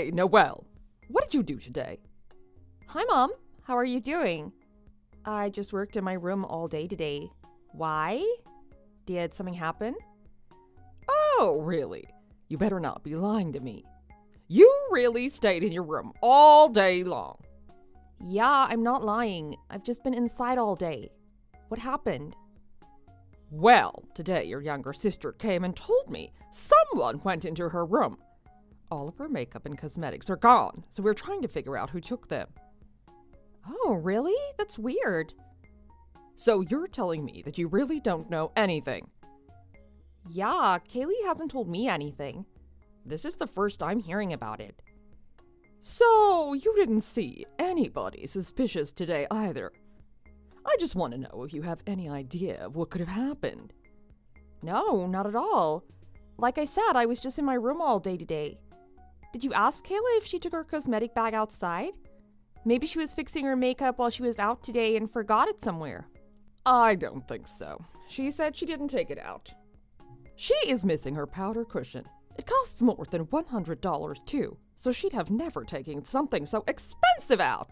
Hey, Noelle, what did you do today? Hi, Mom. How are you doing? I just worked in my room all day today. Why? Did something happen? Oh, really? You better not be lying to me. You really stayed in your room all day long. Yeah, I'm not lying. I've just been inside all day. What happened? Well, today your younger sister came and told me someone went into her room. All of her makeup and cosmetics are gone, so we're trying to figure out who took them. Oh, really? That's weird. So you're telling me that you really don't know anything? Yeah, Kaylee hasn't told me anything. This is the first I'm hearing about it. So you didn't see anybody suspicious today either? I just want to know if you have any idea of what could have happened. No, not at all. Like I said, I was just in my room all day today. Did you ask Kayla if she took her cosmetic bag outside? Maybe she was fixing her makeup while she was out today and forgot it somewhere. I don't think so. She said she didn't take it out. She is missing her powder cushion. It costs more than $100 too, so she'd have never taken something so expensive out.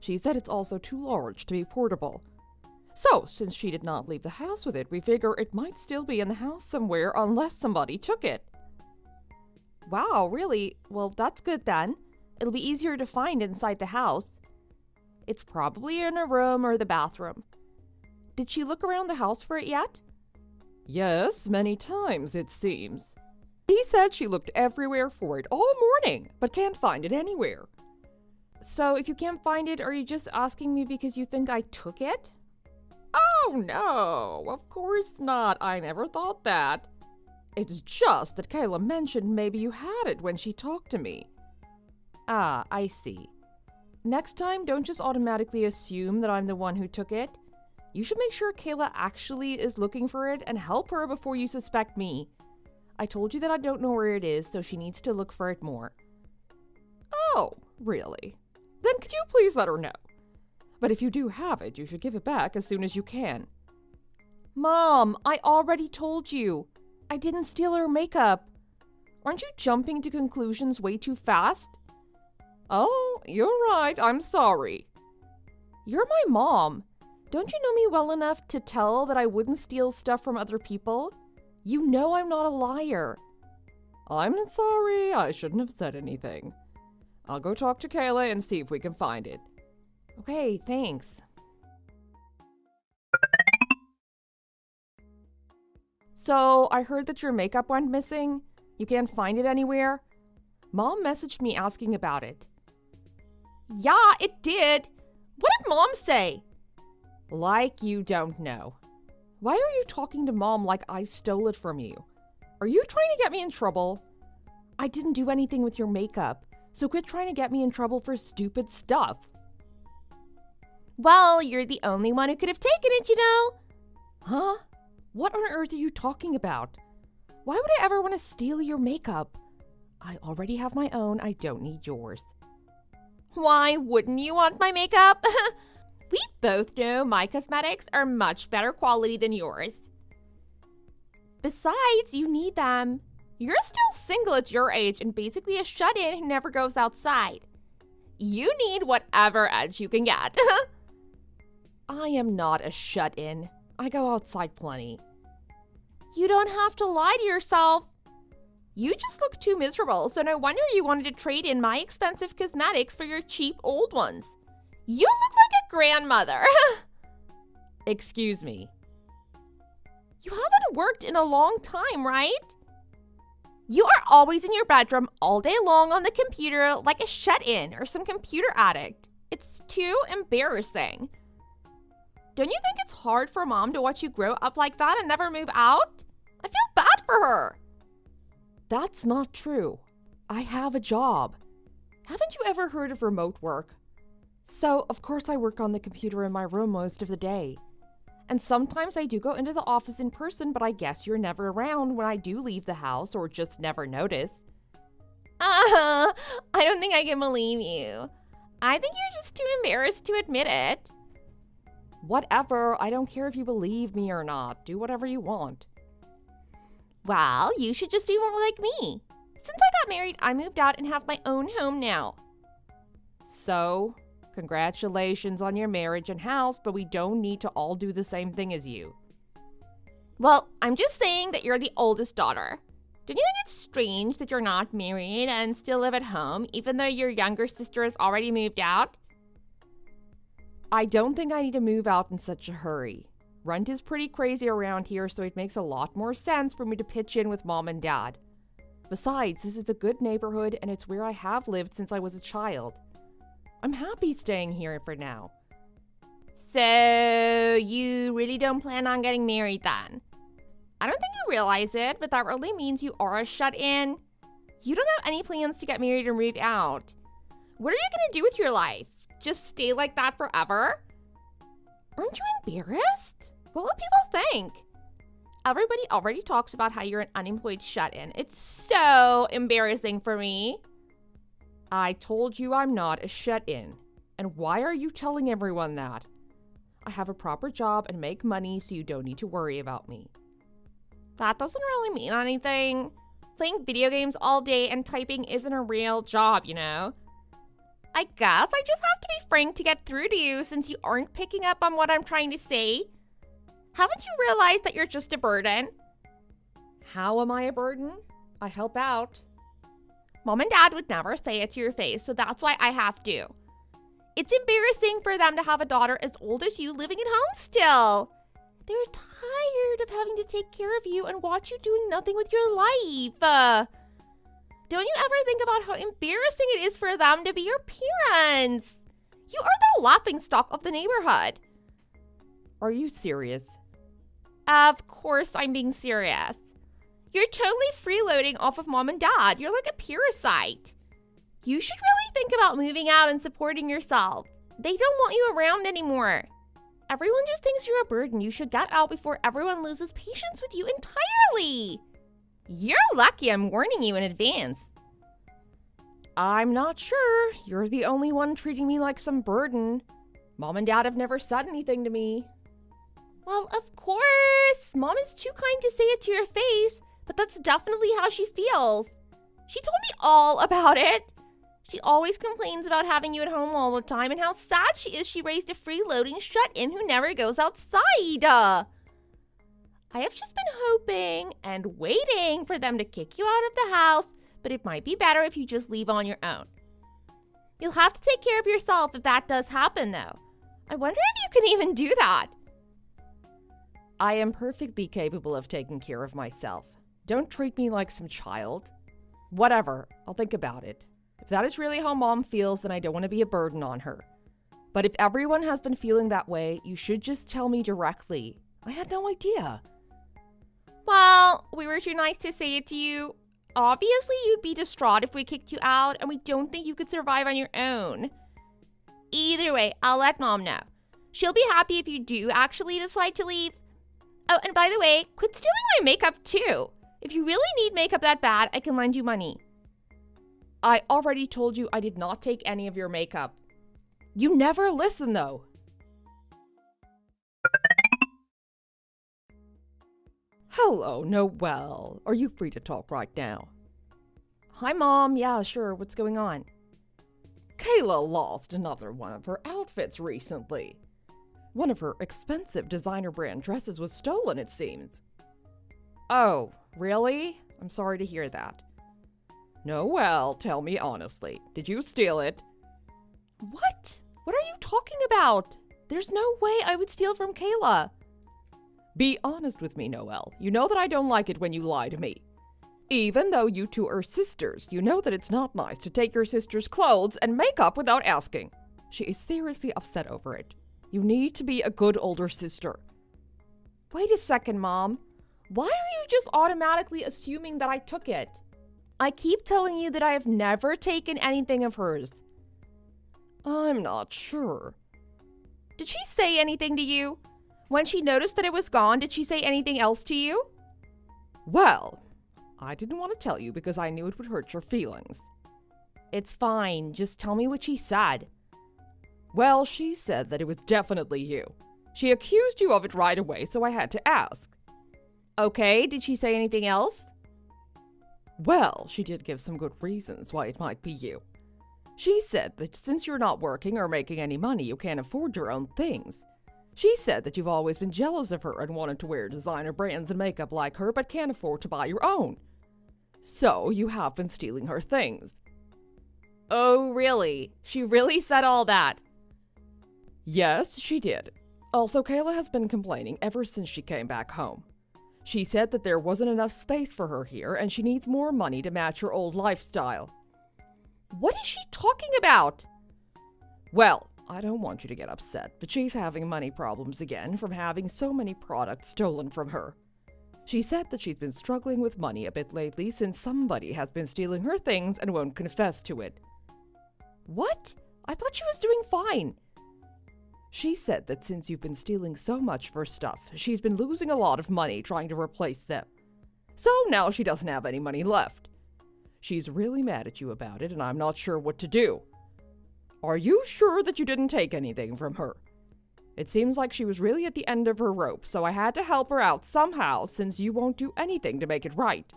She said it's also too large to be portable. So, since she did not leave the house with it, we figure it might still be in the house somewhere unless somebody took it. Wow, really? Well, that's good then. It'll be easier to find inside the house. It's probably in her room or the bathroom. Did she look around the house for it yet? Yes, many times it seems. He said she looked everywhere for it all morning, but can't find it anywhere. So if you can't find it, are you just asking me because you think I took it? Oh no, of course not. I never thought that. It's just that Kayla mentioned maybe you had it when she talked to me. Ah, I see. Next time, don't just automatically assume that I'm the one who took it. You should make sure Kayla actually is looking for it and help her before you suspect me. I told you that I don't know where it is, so she needs to look for it more. Oh, really? Then could you please let her know? But if you do have it, you should give it back as soon as you can. Mom, I already told you. I didn't steal her makeup. Aren't you jumping to conclusions way too fast? Oh, you're right. I'm sorry. You're my mom. Don't you know me well enough to tell that I wouldn't steal stuff from other people? You know I'm not a liar. I'm sorry. I shouldn't have said anything. I'll go talk to Kayla and see if we can find it. Okay, thanks. So, I heard that your makeup went missing. You can't find it anywhere. Mom messaged me asking about it. Yeah, it did. What did Mom say? Like you don't know. Why are you talking to Mom like I stole it from you? Are you trying to get me in trouble? I didn't do anything with your makeup, so quit trying to get me in trouble for stupid stuff. Well, you're the only one who could have taken it, you know. Huh? What on earth are you talking about? Why would I ever want to steal your makeup? I already have my own. I don't need yours. Why wouldn't you want my makeup? We both know my cosmetics are much better quality than yours. Besides, you need them. You're still single at your age and basically a shut-in who never goes outside. You need whatever edge you can get. I am not a shut-in. I go outside plenty. You don't have to lie to yourself. You just look too miserable, so no wonder you wanted to trade in my expensive cosmetics for your cheap old ones. You look like a grandmother. Excuse me. You haven't worked in a long time, right? You are always in your bedroom all day long on the computer like a shut-in or some computer addict. It's too embarrassing. Don't you think it's hard for Mom to watch you grow up like that and never move out? I feel bad for her. That's not true. I have a job. Haven't you ever heard of remote work? So, of course I work on the computer in my room most of the day. And sometimes I do go into the office in person, but I guess you're never around when I do leave the house or just never notice. I don't think I can believe you. I think you're just too embarrassed to admit it. Whatever, I don't care if you believe me or not. Do whatever you want. Well, you should just be more like me. Since I got married, I moved out and have my own home now. So, congratulations on your marriage and house, but we don't need to all do the same thing as you. Well, I'm just saying that you're the oldest daughter. Don't you think it's strange that you're not married and still live at home, even though your younger sister has already moved out? I don't think I need to move out in such a hurry. Rent is pretty crazy around here, so it makes a lot more sense for me to pitch in with Mom and Dad. Besides, this is a good neighborhood and it's where I have lived since I was a child. I'm happy staying here for now. So, you really don't plan on getting married then? I don't think you realize it, but that really means you are a shut-in. You don't have any plans to get married or move out. What are you going to do with your life? Just stay like that forever? Aren't you embarrassed? What will people think? Everybody already talks about how you're an unemployed shut-in. It's so embarrassing for me. I told you I'm not a shut-in. And why are you telling everyone that? I have a proper job and make money, so you don't need to worry about me. That doesn't really mean anything. Playing video games all day and typing isn't a real job, you know? I guess I just have to be frank to get through to you since you aren't picking up on what I'm trying to say. Haven't you realized that you're just a burden? How am I a burden? I help out. Mom and Dad would never say it to your face, so that's why I have to. It's embarrassing for them to have a daughter as old as you living at home still. They're tired of having to take care of you and watch you doing nothing with your life. Don't you ever think about how embarrassing it is for them to be your parents? You are the laughingstock of the neighborhood. Are you serious? Of course I'm being serious. You're totally freeloading off of Mom and Dad. You're like a parasite. You should really think about moving out and supporting yourself. They don't want you around anymore. Everyone just thinks you're a burden. You should get out before everyone loses patience with you entirely. You're lucky I'm warning you in advance. I'm not sure. You're the only one treating me like some burden. Mom and Dad have never said anything to me. Well, of course. Mom is too kind to say it to your face, but that's definitely how she feels. She told me all about it. She always complains about having you at home all the time and how sad she is she raised a freeloading shut-in who never goes outside. I have just been hoping and waiting for them to kick you out of the house, but it might be better if you just leave on your own. You'll have to take care of yourself if that does happen, though. I wonder if you can even do that. I am perfectly capable of taking care of myself. Don't treat me like some child. Whatever, I'll think about it. If that is really how Mom feels, then I don't want to be a burden on her. But if everyone has been feeling that way, you should just tell me directly. I had no idea. Well, we were too nice to say it to you. Obviously, you'd be distraught if we kicked you out, and we don't think you could survive on your own. Either way, I'll let Mom know. She'll be happy if you do actually decide to leave. Oh, and by the way, quit stealing my makeup too. If you really need makeup that bad, I can lend you money. I already told you I did not take any of your makeup. You never listen, though. Hello, Noelle. Are you free to talk right now? Hi, Mom. Yeah, sure. What's going on? Kayla lost another one of her outfits recently. One of her expensive designer brand dresses was stolen, it seems. Oh, really? I'm sorry to hear that. Noelle, tell me honestly, did you steal it? What? What are you talking about? There's no way I would steal from Kayla. Be honest with me, Noelle. You know that I don't like it when you lie to me. Even though you two are sisters, you know that it's not nice to take your sister's clothes and makeup without asking. She is seriously upset over it. You need to be a good older sister. Wait a second, Mom. Why are you just automatically assuming that I took it? I keep telling you that I have never taken anything of hers. I'm not sure. Did she say anything to you? When she noticed that it was gone, did she say anything else to you? Well, I didn't want to tell you because I knew it would hurt your feelings. It's fine, just tell me what she said. Well, she said that it was definitely you. She accused you of it right away, so I had to ask. Okay, did she say anything else? Well, she did give some good reasons why it might be you. She said that since you're not working or making any money, you can't afford your own things. She said that you've always been jealous of her and wanted to wear designer brands and makeup like her, but can't afford to buy your own. So you have been stealing her things. Oh, really? She really said all that? Yes, she did. Also, Kayla has been complaining ever since she came back home. She said that there wasn't enough space for her here and she needs more money to match her old lifestyle. What is she talking about? Well, I don't want you to get upset, but she's having money problems again from having so many products stolen from her. She said that she's been struggling with money a bit lately since somebody has been stealing her things and won't confess to it. What? I thought she was doing fine. She said that since you've been stealing so much of her stuff, she's been losing a lot of money trying to replace them. So now she doesn't have any money left. She's really mad at you about it, and I'm not sure what to do. Are you sure that you didn't take anything from her? It seems like she was really at the end of her rope, so I had to help her out somehow since you won't do anything to make it right.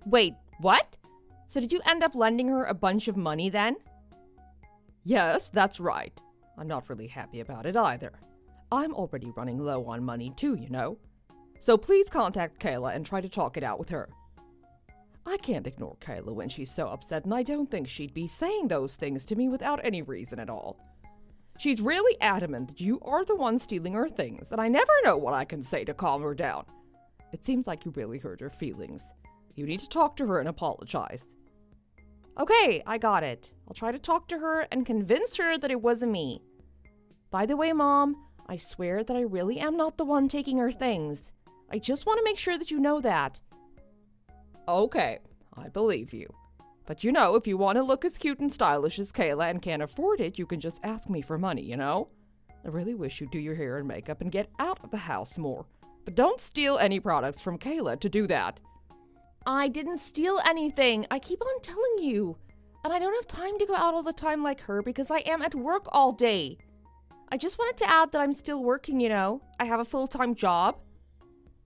Wait, what? So did you end up lending her a bunch of money then? Yes, that's right. I'm not really happy about it either. I'm already running low on money too, you know. So please contact Kayla and try to talk it out with her. I can't ignore Kayla when she's so upset, and I don't think she'd be saying those things to me without any reason at all. She's really adamant that you are the one stealing her things, and I never know what I can say to calm her down. It seems like you really hurt her feelings. You need to talk to her and apologize. Okay, I got it. I'll try to talk to her and convince her that it wasn't me. By the way, Mom, I swear that I really am not the one taking her things. I just want to make sure that you know that. Okay, I believe you. But you know, if you want to look as cute and stylish as Kayla and can't afford it, you can just ask me for money, you know? I really wish you'd do your hair and makeup and get out of the house more. But don't steal any products from Kayla to do that. I didn't steal anything. I keep on telling you. And I don't have time to go out all the time like her because I am at work all day. I just wanted to add that I'm still working, you know. I have a full-time job.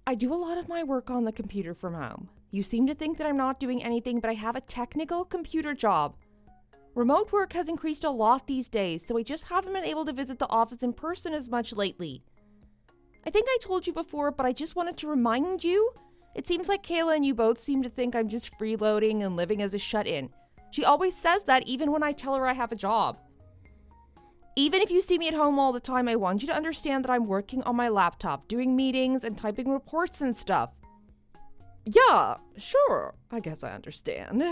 I do a lot of my work on the computer from home. You seem to think that I'm not doing anything, but I have a technical computer job. Remote work has increased a lot these days, so I just haven't been able to visit the office in person as much lately. I think I told you before, but I just wanted to remind you. It seems like Kayla and you both seem to think I'm just freeloading and living as a shut-in. She always says that even when I tell her I have a job. Even if you see me at home all the time, I want you to understand that I'm working on my laptop, doing meetings and typing reports and stuff. Yeah, sure, I guess I understand.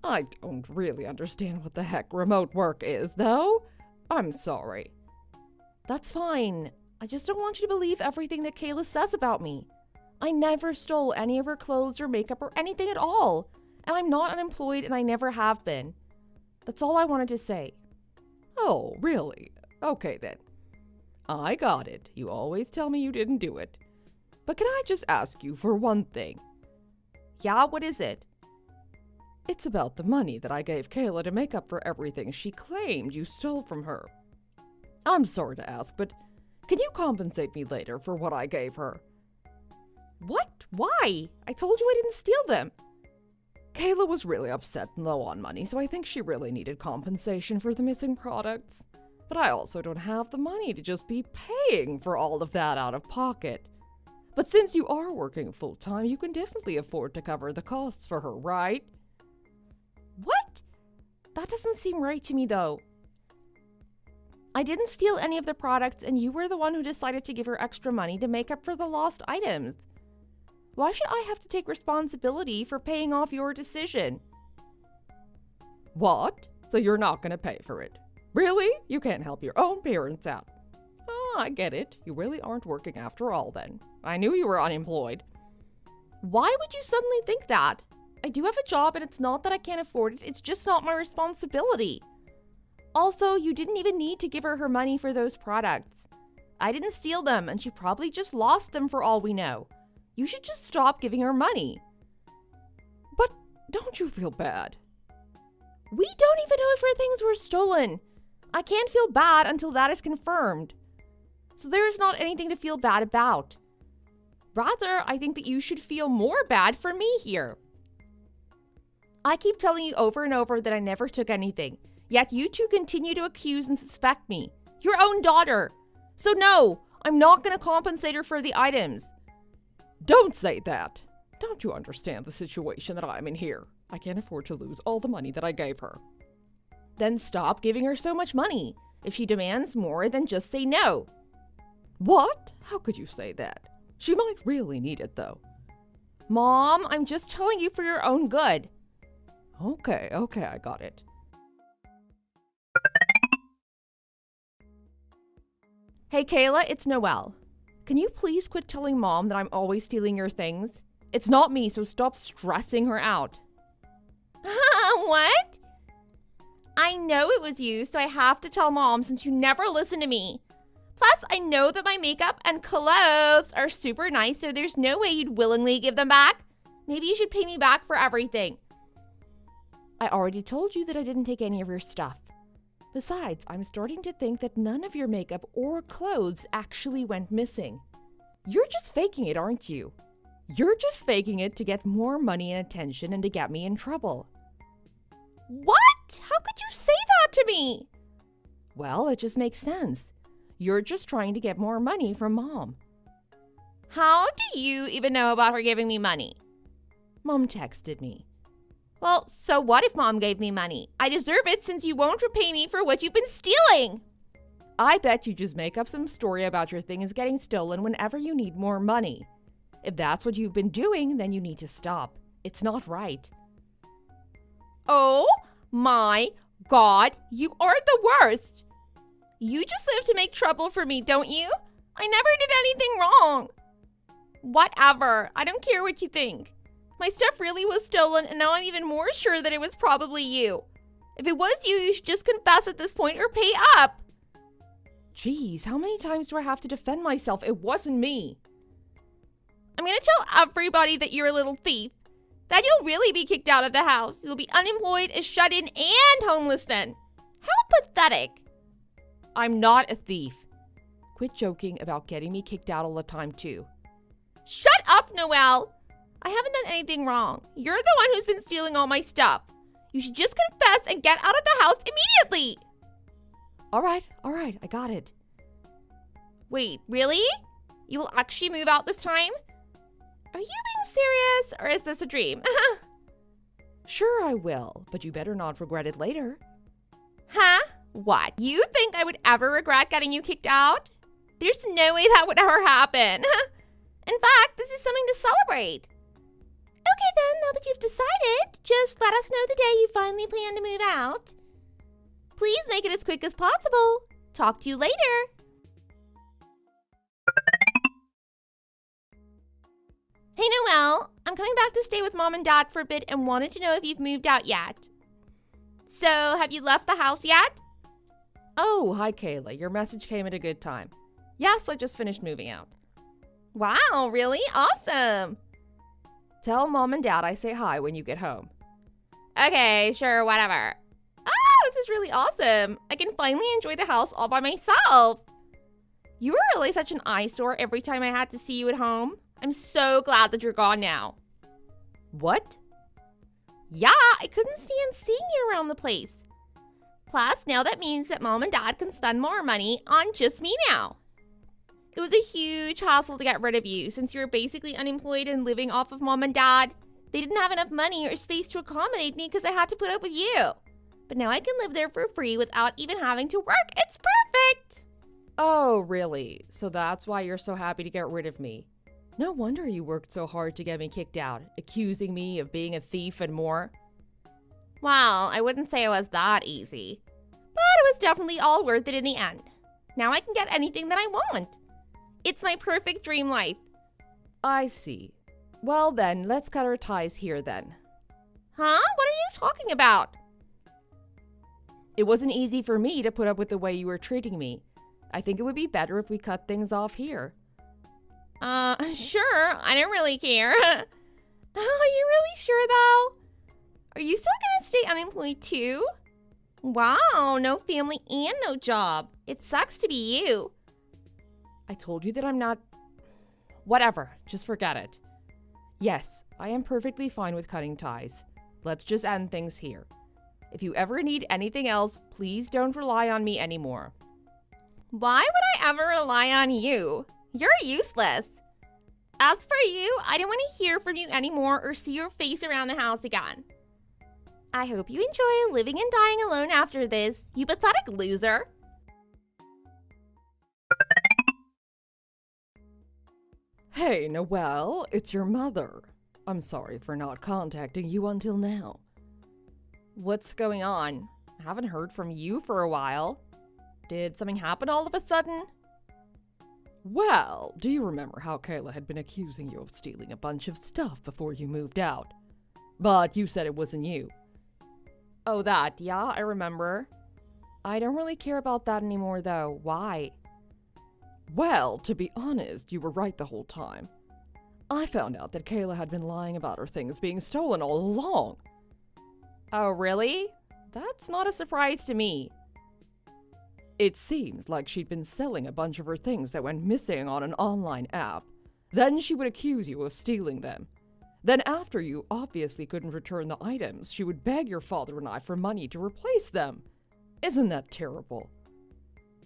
I don't really understand what the heck remote work is, though. I'm sorry. That's fine. I just don't want you to believe everything that Kayla says about me. I never stole any of her clothes or makeup or anything at all. And I'm not unemployed and I never have been. That's all I wanted to say. Oh, really? Okay then. I got it. You always tell me you didn't do it. But can I just ask you for one thing? Yeah, what is it? It's about the money that I gave Kayla to make up for everything she claimed you stole from her. I'm sorry to ask, but can you compensate me later for what I gave her? What? Why? I told you I didn't steal them. Kayla was really upset and low on money, so I think she really needed compensation for the missing products. But I also don't have the money to just be paying for all of that out of pocket. But since you are working full-time, you can definitely afford to cover the costs for her, right? What? That doesn't seem right to me, though. I didn't steal any of the products, and you were the one who decided to give her extra money to make up for the lost items. Why should I have to take responsibility for paying off your decision? What? So you're not going to pay for it? Really? You can't help your own parents out. Oh, I get it. You really aren't working after all then. I knew you were unemployed. Why would you suddenly think that? I do have a job and it's not that I can't afford it, it's just not my responsibility. Also, you didn't even need to give her money for those products. I didn't steal them and she probably just lost them for all we know. You should just stop giving her money. But don't you feel bad? We don't even know if her things were stolen. I can't feel bad until that is confirmed. So there is not anything to feel bad about. Rather, I think that you should feel more bad for me here. I keep telling you over and over that I never took anything, yet you two continue to accuse and suspect me. Your own daughter. So no, I'm not going to compensate her for the items. Don't say that. Don't you understand the situation that I'm in here? I can't afford to lose all the money that I gave her. Then stop giving her so much money. If she demands more, then just say no. What? How could you say that? She might really need it, though. Mom, I'm just telling you for your own good. Okay, I got it. Hey, Kayla, it's Noelle. Can you please quit telling Mom that I'm always stealing your things? It's not me, so stop stressing her out. What? I know it was you, so I have to tell Mom since you never listen to me. Plus, I know that my makeup and clothes are super nice, so there's no way you'd willingly give them back. Maybe you should pay me back for everything. I already told you that I didn't take any of your stuff. Besides, I'm starting to think that none of your makeup or clothes actually went missing. You're just faking it, aren't you? You're just faking it to get more money and attention and to get me in trouble. What? How could you say that to me? Well, it just makes sense. You're just trying to get more money from Mom. How do you even know about her giving me money? Mom texted me. Well, so what if Mom gave me money? I deserve it since you won't repay me for what you've been stealing. I bet you just make up some story about your things getting stolen whenever you need more money. If that's what you've been doing, then you need to stop. It's not right. Oh my God, you are the worst. You just live to make trouble for me, don't you? I never did anything wrong. Whatever, I don't care what you think. My stuff really was stolen, and now I'm even more sure that it was probably you. If it was you, you should just confess at this point or pay up. Jeez, how many times do I have to defend myself? It wasn't me. I'm gonna tell everybody that you're a little thief. Then you'll really be kicked out of the house. You'll be unemployed, shut in, and homeless then. How pathetic. I'm not a thief. Quit joking about getting me kicked out all the time, too. Shut up, Noelle. I haven't done anything wrong. You're the one who's been stealing all my stuff. You should just confess and get out of the house immediately. All right, I got it. Wait, really? You will actually move out this time? Are you being serious, or is this a dream? Sure, I will, but you better not regret it later. Huh? What? You think I would ever regret getting you kicked out? There's no way that would ever happen. In fact, this is something to celebrate. Okay then, now that you've decided, just let us know the day you finally plan to move out. Please make it as quick as possible. Talk to you later. Hey Noelle, I'm coming back to stay with Mom and Dad for a bit and wanted to know if you've moved out yet. So, have you left the house yet? Oh, hi Kayla. Your message came at a good time. Yes, I just finished moving out. Wow, really? Awesome. Tell Mom and Dad I say hi when you get home. Okay, sure, whatever. This is really awesome. I can finally enjoy the house all by myself. You were really such an eyesore every time I had to see you at home. I'm so glad that you're gone now. What? Yeah, I couldn't stand seeing you around the place. Plus, now that means that Mom and Dad can spend more money on just me now. It was a huge hassle to get rid of you since you were basically unemployed and living off of Mom and Dad. They didn't have enough money or space to accommodate me because I had to put up with you. But now I can live there for free without even having to work. It's perfect! Oh, really? So that's why you're so happy to get rid of me. No wonder you worked so hard to get me kicked out, accusing me of being a thief and more. Well, I wouldn't say it was that easy. But it was definitely all worth it in the end. Now I can get anything that I want. It's my perfect dream life. I see. Well then, let's cut our ties here then. Huh? What are you talking about? It wasn't easy for me to put up with the way you were treating me. I think it would be better if we cut things off here. Sure. I don't really care. Are you really sure though? Are you still gonna stay unemployed too? Wow, no family and no job. It sucks to be you. I told you that I'm not... Whatever, just forget it. Yes, I am perfectly fine with cutting ties. let's just end things here. If you ever need anything else, please don't rely on me anymore. Why would I ever rely on you? You're useless. As for you, I don't want to hear from you anymore or see your face around the house again. I hope you enjoy living and dying alone after this, you pathetic loser. Hey, Noelle, it's your mother. I'm sorry for not contacting you until now. What's going on? I haven't heard from you for a while. Did something happen all of a sudden? Well, do you remember how Kayla had been accusing you of stealing a bunch of stuff before you moved out? But you said it wasn't you. Oh, that, yeah, I remember. I don't really care about that anymore, though. Why? Well, to be honest, you were right the whole time. I found out that Kayla had been lying about her things being stolen all along. Oh, really? That's not a surprise to me. It seems like she'd been selling a bunch of her things that went missing on an online app. Then she would accuse you of stealing them. Then after you obviously couldn't return the items, she would beg your father and I for money to replace them. Isn't that terrible?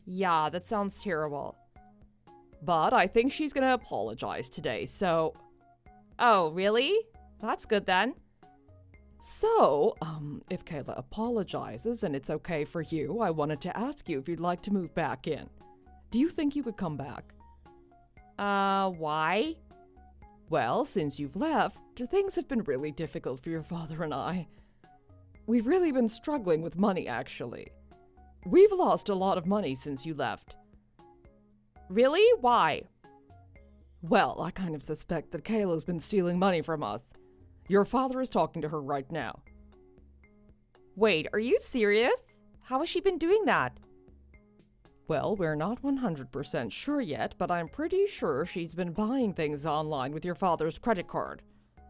Yeah, that sounds terrible. But I think she's gonna apologize today, so... Oh, really? That's good then. So, if Kayla apologizes and it's okay for you, I wanted to ask you if you'd like to move back in. Do you think you could come back? Why? Well, since you've left, things have been really difficult for your father and I. We've really been struggling with money, actually. We've lost a lot of money since you left. Really? Why? Well, I kind of suspect that Kayla's been stealing money from us. Your father is talking to her right now. Wait, are you serious? How has she been doing that? Well, we're not 100% sure yet, but I'm pretty sure she's been buying things online with your father's credit card.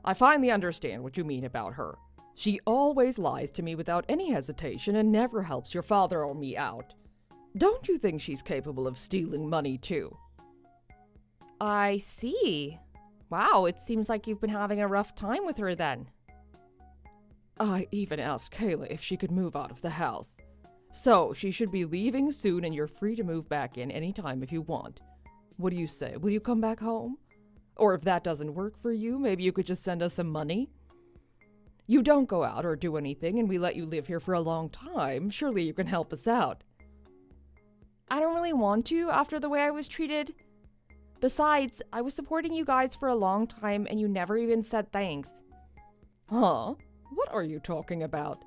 I finally understand what you mean about her. She always lies to me without any hesitation and never helps your father or me out. Don't you think she's capable of stealing money too? I see. Wow, it seems like you've been having a rough time with her then. I even asked Kayla if she could move out of the house. So, she should be leaving soon and you're free to move back in anytime if you want. What do you say? Will you come back home? Or if that doesn't work for you, maybe you could just send us some money? You don't go out or do anything and we let you live here for a long time. Surely you can help us out. I don't really want to after the way I was treated. Besides, I was supporting you guys for a long time and you never even said thanks. Huh? What are you talking about?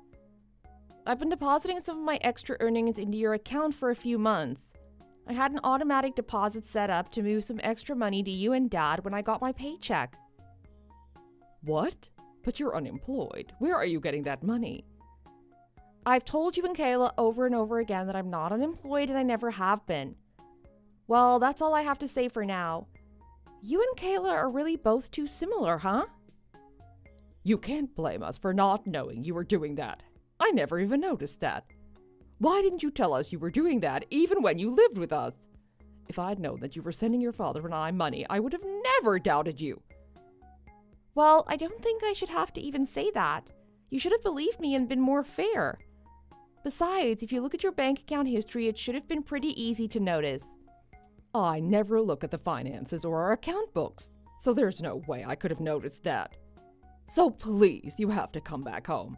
I've been depositing some of my extra earnings into your account for a few months. I had an automatic deposit set up to move some extra money to you and Dad when I got my paycheck. What? But you're unemployed. Where are you getting that money? I've told you and Kayla over and over again that I'm not unemployed and I never have been. Well, that's all I have to say for now. You and Kayla are really both too similar, huh? You can't blame us for not knowing you were doing that. I never even noticed that. Why didn't you tell us you were doing that even when you lived with us? If I'd known that you were sending your father and I money, I would have never doubted you. Well, I don't think I should have to even say that. You should have believed me and been more fair. Besides, if you look at your bank account history, it should have been pretty easy to notice. I never look at the finances or our account books, so there's no way I could have noticed that. So please, you have to come back home.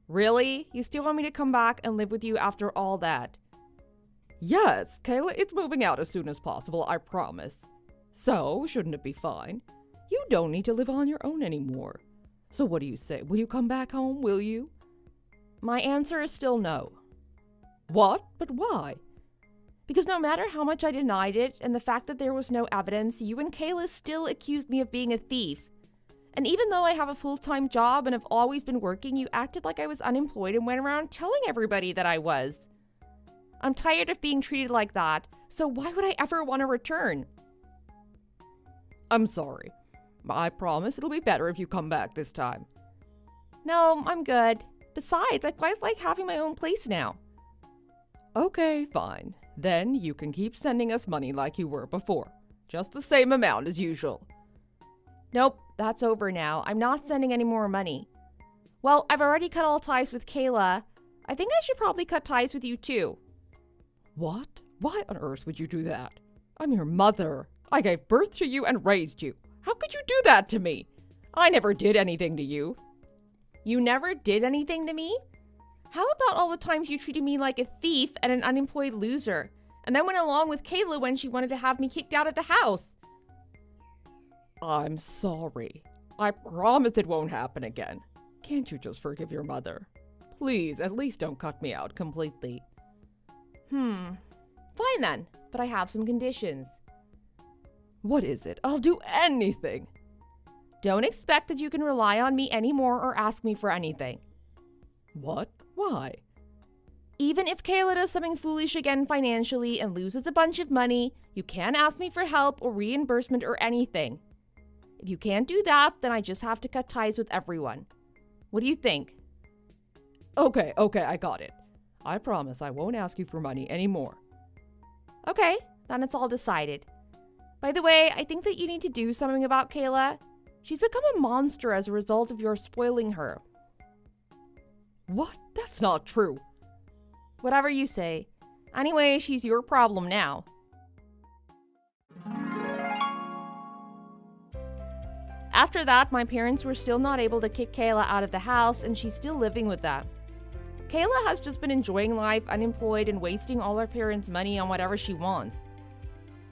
Really? You still want me to come back and live with you after all that? Yes, Kayla, it's moving out as soon as possible, I promise. So, shouldn't it be fine? You don't need to live on your own anymore. So what do you say? Will you come back home, will you? My answer is still no. What? But why? Because no matter how much I denied it, and the fact that there was no evidence, you and Kayla still accused me of being a thief. And even though I have a full-time job and have always been working, you acted like I was unemployed and went around telling everybody that I was. I'm tired of being treated like that, so why would I ever want to return? I'm sorry. I promise it'll be better if you come back this time. No, I'm good. Besides, I quite like having my own place now. Okay, fine. Then you can keep sending us money like you were before. Just the same amount as usual. Nope, that's over now. I'm not sending any more money. Well, I've already cut all ties with Kayla. I think I should probably cut ties with you too. What? Why on earth would you do that? I'm your mother. I gave birth to you and raised you. How could you do that to me? I never did anything to you. You never did anything to me? How about all the times you treated me like a thief and an unemployed loser, and then went along with Kayla when she wanted to have me kicked out of the house? I'm sorry. I promise it won't happen again. Can't you just forgive your mother? Please, at least don't cut me out completely. Fine then, but I have some conditions. What is it? I'll do anything. Don't expect that you can rely on me anymore or ask me for anything. What? Why? Even if Kayla does something foolish again financially and loses a bunch of money, you can't ask me for help or reimbursement or anything. If you can't do that, then I just have to cut ties with everyone. What do you think? Okay, I got it. I promise I won't ask you for money anymore. Okay, then it's all decided. By the way, I think that you need to do something about Kayla. She's become a monster as a result of your spoiling her. What? That's not true. Whatever you say. Anyway, she's your problem now. After that, my parents were still not able to kick Kayla out of the house, and she's still living with them. Kayla has just been enjoying life unemployed and wasting all her parents' money on whatever she wants.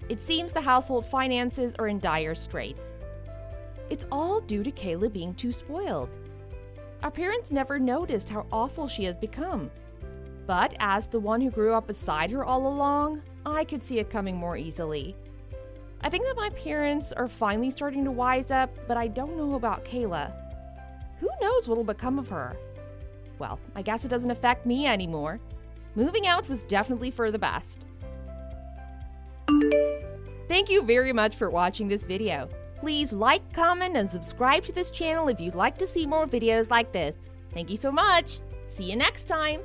It seems the household finances are in dire straits. It's all due to Kayla being too spoiled. Our parents never noticed how awful she has become. But as the one who grew up beside her all along, I could see it coming more easily. I think that my parents are finally starting to wise up, but I don't know about Kayla. Who knows what'll become of her? Well, I guess it doesn't affect me anymore. Moving out was definitely for the best. Thank you very much for watching this video. Please like, comment, and subscribe to this channel if you'd like to see more videos like this. Thank you so much. See you next time.